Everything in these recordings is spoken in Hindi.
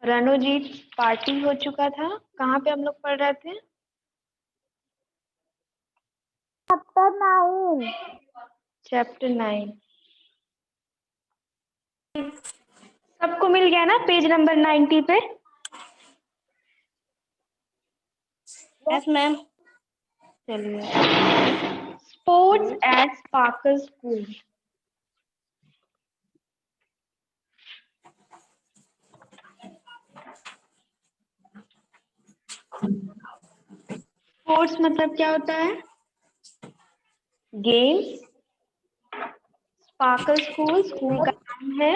रणुजीत पार्टी हो चुका था। कहाँ पे हम लोग पढ़ रहे थे? चैप्टर 9। सबको मिल गया ना पेज नंबर 90 पे? Yes ma'am. चलिए, sports at Sparkle school. Sports मतलब क्या होता है? गेम्स। स्पार्कल स्कूल स्कूल का नाम है।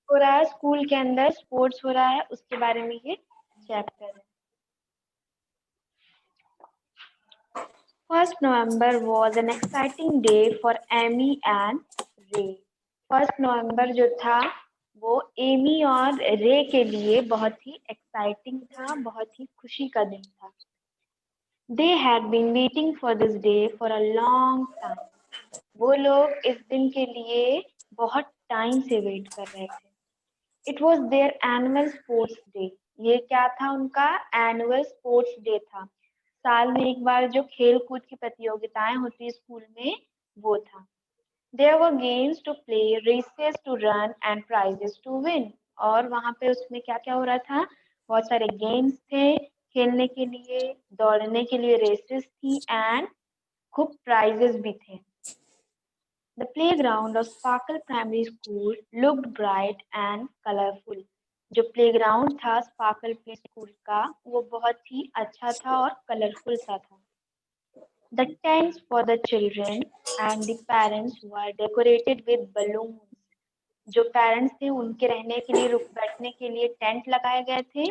हो रहा है स्कूल के अंदर स्पोर्ट्स हो रहा है, उसके बारे में ये चैप्टर है। 1st November was an exciting day for Amy and Ray. 1st November जो था वो एमी और रे के लिए बहुत ही एक्साइटिंग था, बहुत ही खुशी का दिन था। They had been waiting for this day for a long time. वो लोग इस दिन के लिए बहुत टाइम से वेट कर रहे थे। It was their annual sports day. ये क्या था? उनका एनुअल स्पोर्ट्स डे था। साल में एक बार जो खेल कूद की प्रतियोगिताएं होती है स्कूल में, वो था। There were games to play, races to run and prizes to win. और वहां पे उसमें क्या क्या हो रहा था? बहुत सारे गेम्स थे खेलने के लिए, दौड़ने के लिए रेसेस थी एंड खूब प्राइजेस भी थे। The playground of Sparkle Primary School looked bright and colorful. जो प्लेग्राउंड था स्पार्कल प्ले स्कूल का वो बहुत ही अच्छा था और कलरफुल सा था। The tents for the children and the parents were decorated with balloons. जो पेरेंट्स थे उनके रहने के लिए बैठने के लिए टेंट लगाए गए थे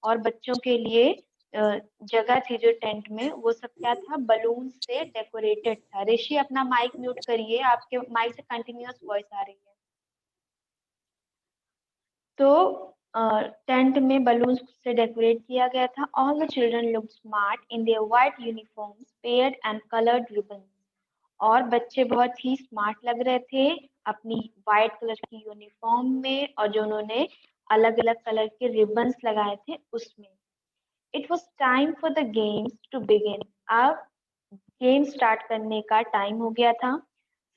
और बच्चों के लिए जगह थी जो टेंट में, वो सब क्या था? बलून से डेकोरेटेड था। ऋषि अपना माइक म्यूट करिए, आपके माइक से कंटिन्यूअस वॉइस आ रही है। तो टेंट में बलून से डेकोरेट किया गया था। All the children looked smart in their white uniforms paired and coloured ribbon. और बच्चे बहुत ही स्मार्ट लग रहे थे अपनी व्हाइट कलर की यूनिफॉर्म में और जो उन्होंने अलग अलग कलर के रिबन्स लगाए थे उसमें। It was time for the games to begin. अब गेम स्टार्ट करने का टाइम हो गया था।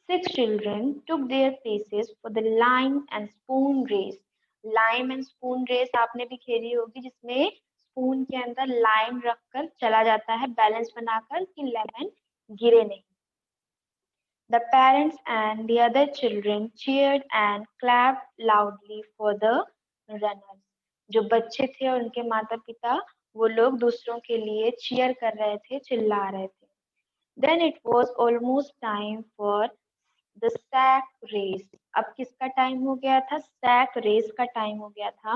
6 children took their places for the lime and spoon race. Lime and spoon race आपने भी खेली होगी, जिसमें स्पून के अंदर लाइम रखकर चला जाता है बैलेंस बनाकर कि लेमन गिरे नहीं। The parents and the other children cheered and clapped loudly for the runners. जो बच्चे थे और उनके माता पिता वो लोग दूसरों के लिए चीयर कर रहे थे, चिल्ला रहे थे। Then it was almost time for the sack race. अब किसका टाइम हो गया था? सैक रेस का टाइम हो गया था।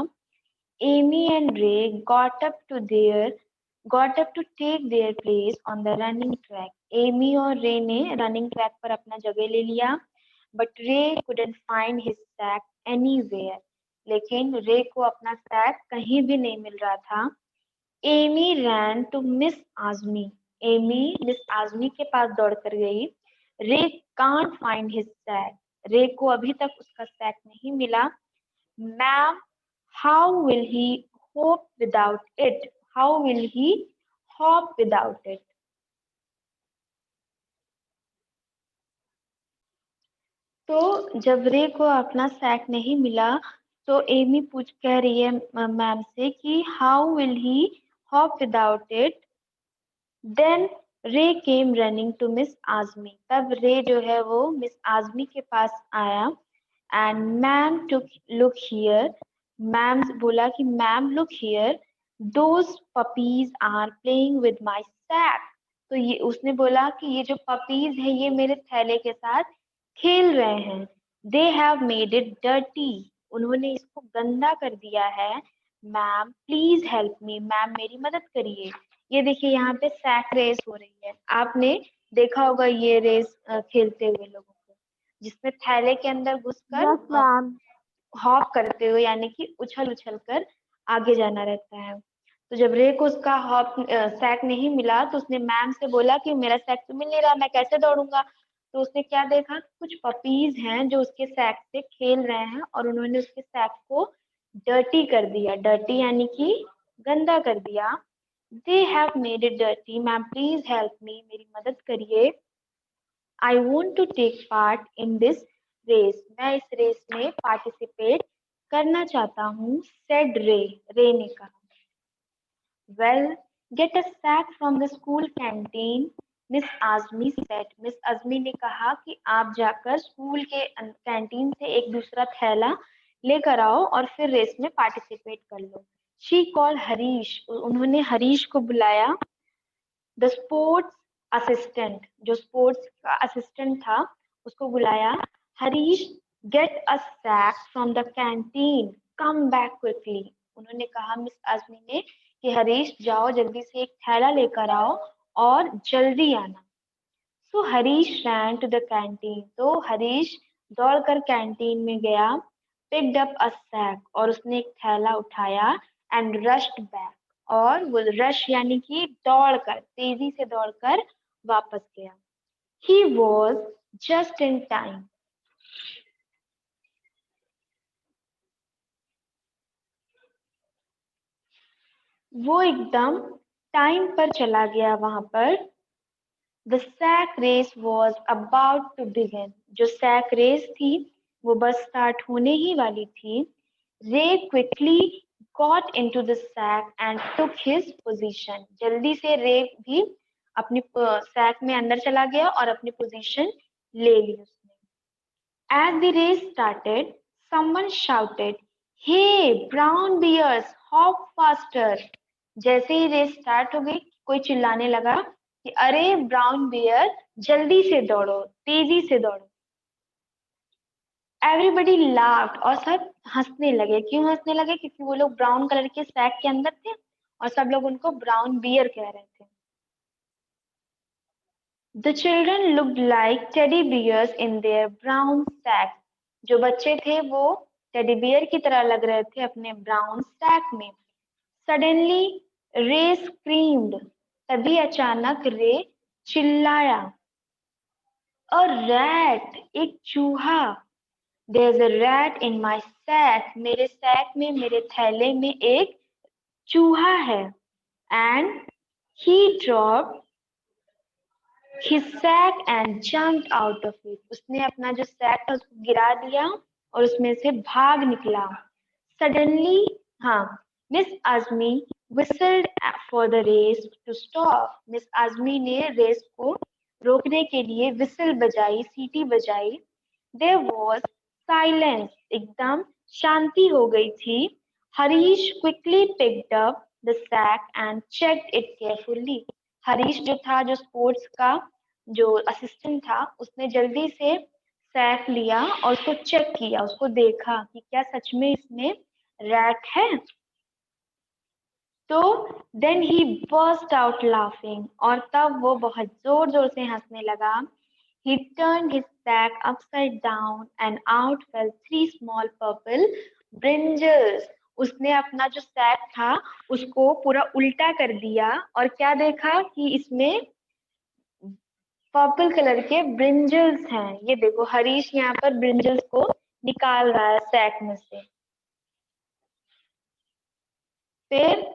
Amy and Ray got up to take their place on the running track. Amy और रे ने रनिंग ट्रैक पर अपना जगह ले लिया, but Ray couldn't find his sack anywhere. लेकिन रे को अपना सैक कहीं भी नहीं मिल रहा था। Amy ran to Miss Azmi. Amy miss Azmi के पास दौड़ कर गई। रे can't find his sack. रे को अभी तक उसका सैक नहीं मिला। Ma'am, how will he hope without it? How will he hop without it? तो जब रे को अपना सैक नहीं मिला तो एमी कह रही है मैम से कि how will he hop without it. Then Ray came running to miss Azmi. तब रे जो है वो मिस आजमी के पास आया and ma'am took look here. Ma'am बोला कि ma'am look here, those puppies are playing with my sack. तो ये उसने बोला कि ये जो पपीज है ये मेरे थैले के साथ खेल रहे हैं। दे हैव मेड इट डर्टी। उन्होंने इसको गंदा कर दिया है। Ma'am please help me. Ma'am मेरी मदद करिए। ये देखिए यहाँ पे सैक रेस हो रही है। आपने देखा होगा ये रेस खेलते हुए लोगों को, जिसमें थैले के अंदर घुसकर यस मैम। हॉप करते हुए यानी कि उछल उछल कर आगे जाना रहता है। तो जब रे को उसका सैक नहीं मिला तो उसने मैम से बोला कि मेरा सैक तो मिल नहीं रहा, मैं कैसे दौड़ूंगा। तो उसने क्या देखा, कुछ पपीज हैं जो उसके सैक से खेल रहे हैं और उन्होंने उसके सैक को डर्टी कर दिया। डर्टी यानी कि गंदा कर दिया। They have made it dirty, ma'am please help me, मेरी मदद करिए। I want to take part in this race, मैं इस रेस में पार्टिसिपेट करना चाहता हूँ, सेड रे, रे ने कहा। Well, get a sack from the school canteen, miss Azmi set, miss Azmi ने कहा कि आप जाकर स्कूल के कैंटीन से एक दूसरा थैला लेकर आओ और फिर रेस में पार्टिसिपेट कर लो। शी कॉल हरीश, उन्होंने हरीश को बुलाया। द स्पोर्ट्स असिस्टेंट, जो स्पोर्ट्स का असिस्टेंट था उसको बुलाया। Harish, get a sack from the canteen, come back quickly, उन्होंने कहा मिस आजमी ने कि हरीश जाओ जल्दी से एक थैला लेकर आओ और जल्दी आना। So Harish ran to the canteen, तो हरीश दौड़कर कैंटीन में गया। पिक्ड अप अ सैक, और उसने एक थैला उठाया। एंड रश्ड बैक, और वो रश यानी कि दौड़कर, तेजी से दौड़कर वापस गया। He was just in time, वो एकदम टाइम पर चला गया वहां पर। The sack race was about to begin, जो सैक रेस थी वो बस स्टार्ट होने ही वाली थी। Ray quickly got into the sack and took his position, जल्दी से रे भी अपनी सैक में अंदर चला गया और अपनी पोजीशन ले ली उसने। As the race started, someone shouted, "Hey, brown bears, hop faster!" जैसे ही रेस स्टार्ट हो गई, कोई चिल्लाने लगा कि अरे ब्राउन बियर, जल्दी से दौड़ो, तेजी से दौड़ो। एवरीबडी लाफ्ड, और सब हंसने लगे। क्यों हंसने लगे? क्योंकि वो लोग ब्राउन कलर के सैक के अंदर थे और सब लोग उनको ब्राउन बियर कह रहे थे। The children looked like teddy bears in their brown sacks. जो बच्चे थे वो टेडी बियर की तरह लग रहे थे अपने ब्राउन सैक में। Suddenly, रे screamed. तभी अचानक रे चिल्लाया। A rat, एक चूहा। There's a rat in my sack. मेरे सैक में, मेरे थैले में एक चूहा है। And he dropped his sack and jumped out of it. उसने अपना जो सैक था उसको गिरा दिया और उसमें से भाग निकला। Suddenly, हाँ, miss Azmi whistled for the race to stop. Miss Azmi ने रेस को रोकने के लिए विसल बजाई, सीटी बजाई। There was silence. एकदम शांति हो गई थी। Harish quickly picked up the sack and checked it carefully. Harish जो था, जो स्पोर्ट्स का जो असिस्टेंट था, उसने जल्दी से सैक लिया और उसको चेक किया, उसको देखा कि क्या सच में इसमें रैट है। तो then he burst out laughing, और तब वो बहुत जोर जोर से हंसने लगा। He turned his sack upside down and out fell 3 small purple brinjals. उसने अपना जो सैक था उसको पूरा उल्टा कर दिया और क्या देखा कि इसमें पर्पल कलर के ब्रिंजल्स हैं। ये देखो, हरीश यहाँ पर ब्रिंजल्स को निकाल रहा है सैक में से। फिर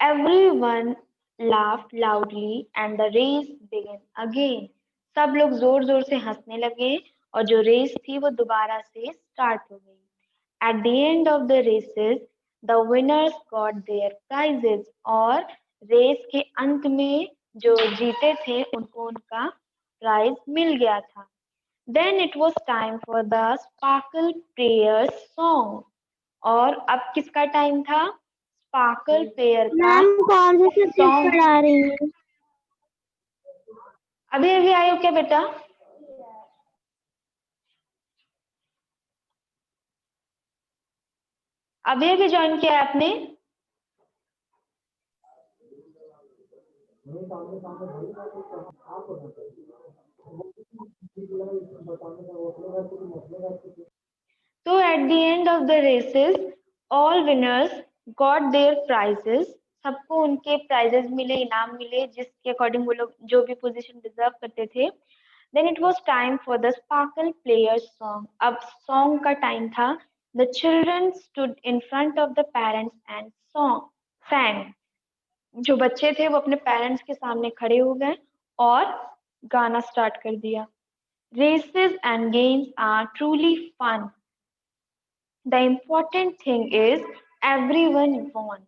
everyone laughed loudly and the race began again. सब लोग जोर जोर से हंसने लगे और जो रेस थी वो दोबारा से स्टार्ट हो गई। At the end of the races, the winners got their prizes, और रेस के अंत में जो जीते थे उनको उनका प्राइज मिल गया था। Then it was time for the Sparkle Prayers song, और अब किसका टाइम था? स्पार्कल पेयर का मैम कौन से सब्जेक्ट सॉन्ग। पढ़ा रही हैं? अभी अभी आए हो क्या बेटा? अभी अभी ज्वाइन किया है आपने? So at the end of the races, all winners got their prizes. सबको उनके prizes मिले, इनाम मिले, जिसके according वो लोग जो भी position deserve करते थे. Then it was time for the Sparkle Players song. अब song का time था. The children stood in front of the parents and sang. जो बच्चे थे वो अपने पेरेंट्स के सामने खड़े हो गए और गाना स्टार्ट कर दिया. Races and games are truly fun. The important thing is everyone won.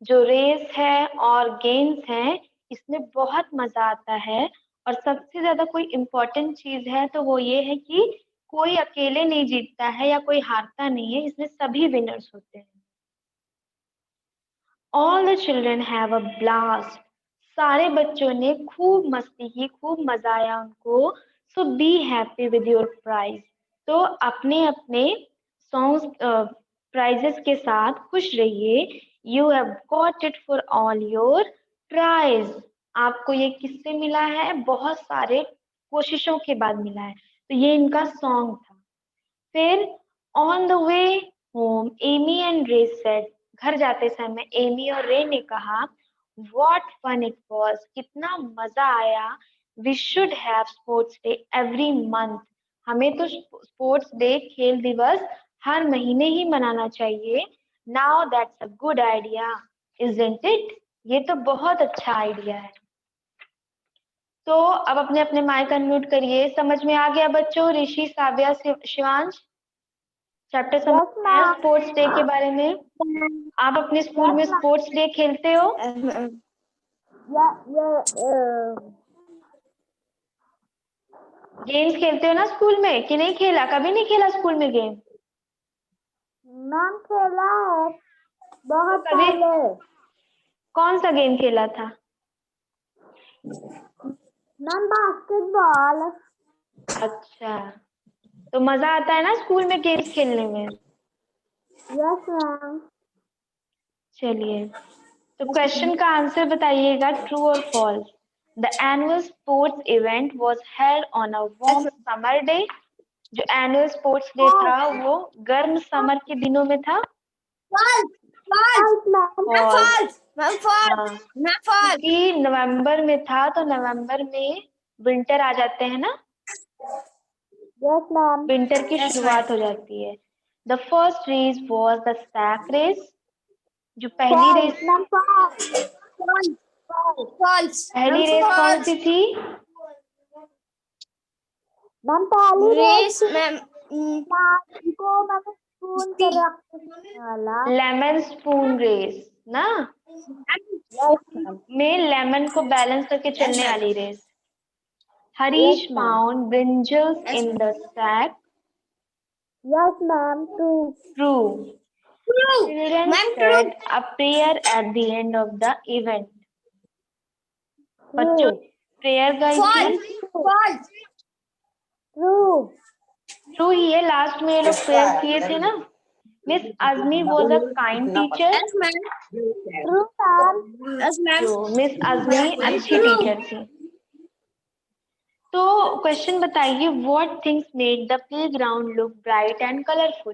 जो रेस है और गेम्स हैं इसमें बहुत मजा आता है और सबसे ज्यादा कोई इम्पोर्टेंट चीज है तो वो ये है कि कोई अकेले नहीं जीतता है या कोई हारता नहीं है, इसमें सभी विनर्स होते हैं. All the children have a blast. सारे बच्चों ने खूब मस्ती की, खूब मजा आया उनको. So be happy with your prize. तो अपने अपने सॉन्ग्स प्राइजेस के साथ खुश रहिए. You have got it for all your prize. आपको ये किससे मिला है? बहुत सारे कोशिशों के बाद मिला है. तो ये इनका सॉन्ग था. फिर on the way home Amy and Ray said. घर जाते समय एमी और रे ने कहा व्हाट फन इट वाज. कितना मजा आया. We should have sports day every month. हमें तो स्पोर्ट्स डे खेल दिवस हर महीने ही मनाना चाहिए. Now that's a good idea isn't it. ये तो बहुत अच्छा आइडिया है. तो अब अपने अपने माइक अनम्यूट करिए. समझ में आ गया बच्चों? ऋषि, साव्या, शिवांश चैप्टर समझ में आया स्पोर्ट्स डे के बारे में? आप अपने स्कूल में स्पोर्ट्स डे खेलते हो? गेम्स खेलते हो ना स्कूल में कि नहीं खेला? कभी नहीं खेला स्कूल में गेम? मैम खेला है बहुत कभी पहले. कौन सा गेम खेला था? Ma'am basketball. अच्छा, तो मजा आता है ना स्कूल में गेम्स खेलने में? Yes ma'am. चलिए, तो क्वेश्चन का आंसर बताइएगा, ट्रू और false. The annual sports event was held on a warm summer day. जो एनुअल स्पोर्ट्स डे था वो गर्म समर के दिनों में था. क्योंकि नवंबर में था तो नवंबर में विंटर आ जाते हैं ना. Yes ma'am. विंटर की शुरुआत हो जाती है. The first race was the sack race. जो पहली रेस कौन सी थी? मैम पहली रेस मैम को मैंने स्पून पे रख डाला. लेमन स्पून रेस ना, में लेमन को बैलेंस करके चलने वाली race. Harish found brinjals in the sack. Yes ma'am. True. Children said a prayer at the end of the event. बच्चों प्रेयर गाई थी. ट्रू ही है. लास्ट में ये लोग प्रेयर किए थे ना. Miss Azmi was a kind teacher. Miss Azmi अच्छी टीचर थी. तो क्वेश्चन बताइए, what things made the playground look bright and colourful.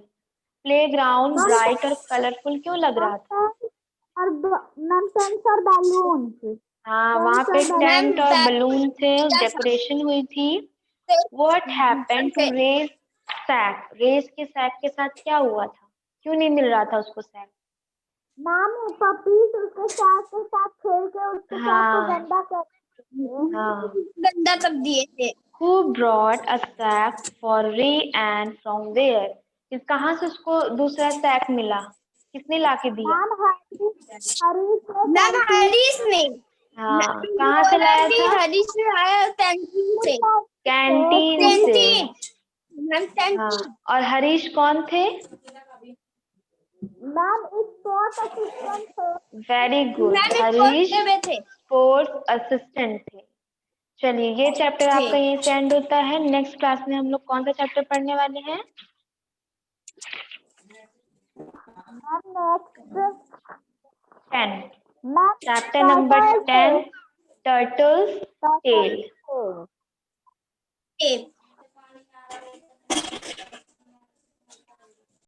Playground bright और कलरफुल क्यों लग रहा था? और मैम टेंट और बैलून. हाँ, वहाँ पे टेंट और बलून थे, डेकोरेशन हुई थी. What happened to race sack. Race के सैक के साथ क्या हुआ था? क्यों नहीं मिल रहा था उसको सैक? मैम पपीज उसके साथ खेल के उसके साथ को गंदा कर दिए थे. Who brought a sack for Ray and from where? कहाँ से उसको दूसरा सैक मिला? किसने लाके दिया? हरीश ने. हाँ, कहाँ से लाया था? हरीश ने आया कैंटीन से. कैंटीन से. हाँ, और हरीश कौन थे? मैम स्पोर्ट्स असिस्टेंट थे. Very good. Harish sports assistant थे. चलिए, ये चैप्टर आपका यहीं से एंड होता है. नेक्स्ट क्लास में हम लोग कौन सा चैप्टर पढ़ने वाले हैं? Chapter number 10 turtles tell.